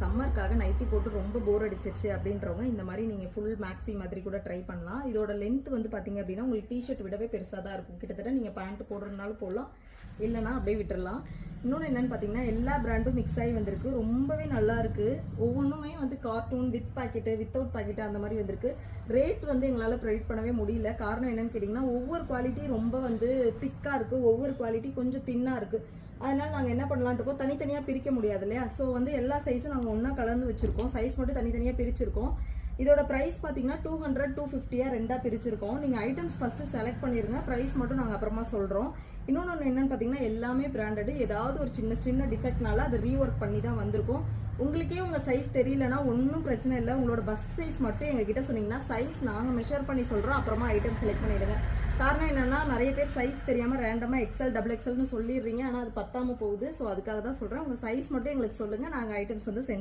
சம்மருக்காக nightie போட்டு ரொம்ப போர் அடிச்சிருச்சு அப்படின்றவங்க இந்த மாதிரி நீங்கள் ஃபுல் மேக்ஸி மாதிரி கூட ட்ரை பண்ணலாம். இதோட லென்த் வந்து பார்த்தீங்க அப்படின்னா உங்களுக்கு டிஷர்ட் விடவே பெருசாக தான் இருக்கும். கிட்டத்தட்ட நீங்கள் பேண்ட் போடுறதுனாலும் போடலாம், இல்லைனா அப்படியே விட்டுடலாம். இன்னொன்று என்னென்னு பார்த்தீங்கன்னா எல்லா பிராண்டும் மிக்ஸ் ஆகி வந்திருக்கு. ரொம்பவே நல்லா இருக்குது. ஒவ்வொன்றுமே வந்து cartoon with packet without packet அந்த மாதிரி வந்திருக்கு. ரேட் வந்து எங்களால் ப்ரெடிக்ட் பண்ணவே முடியல. காரணம் என்னென்னு கேட்டிங்கன்னா ஒவ்வொரு குவாலிட்டி ரொம்ப வந்து திக்காக இருக்குது, ஒவ்வொரு குவாலிட்டி கொஞ்சம் தின்னாக இருக்குது. அதனால் நாங்கள் என்ன பண்ணலான்ட்டு இருக்கோம், தனித்தனியாக பிரிக்க முடியாது இல்லையா? ஸோ வந்து எல்லா சைஸும் நாங்கள் ஒன்றா கலந்து வச்சுருக்கோம். சைஸ் மட்டும் தனித்தனியாக பிரிச்சிருக்கோம். இதோட ப்ரைஸ் பார்த்தீங்கன்னா 200 250 ரெண்டாக பிரிச்சிருக்கோம். நீங்கள் ஐட்டம்ஸ் ஃபஸ்ட்டு செலக்ட் பண்ணிடுங்க, ப்ரைஸ் மட்டும் நாங்கள் அப்புறமா சொல்கிறோம். இன்னொன்று என்னென்னு பார்த்தீங்கன்னா எல்லாமே பிராண்டடு. ஏதாவது ஒரு சின்ன டிஃபெக்ட்னால அதை ரீஒர்க் பண்ணி தான் வந்திருக்கோம். உங்களுக்கே உங்கள் சைஸ் தெரியலனா ஒன்றும் பிரச்சனை இல்லை. உங்களோட பஸ்ட் சைஸ் மட்டும் எங்ககிட்ட சொன்னீங்கன்னா சைஸ் நாங்கள் மெஷர் பண்ணி சொல்கிறோம். அப்புறமா ஐட்டம் செலக்ட் பண்ணிவிடுங்க. காரணம் என்னென்னா நிறைய பேர் சைஸ் தெரியாமல் ரேண்டமாக எக்ஸல் டபுள் எக்ஸல்னு சொல்லிடுறீங்க, ஆனால் அது பத்தாமல் போகுது. ஸோ அதுக்காக தான் சொல்கிறேன். உங்கள் சைஸ் மட்டும் எங்களுக்கு சொல்லுங்கள், நாங்கள் ஐட்டம்ஸ் வந்து சென்ட்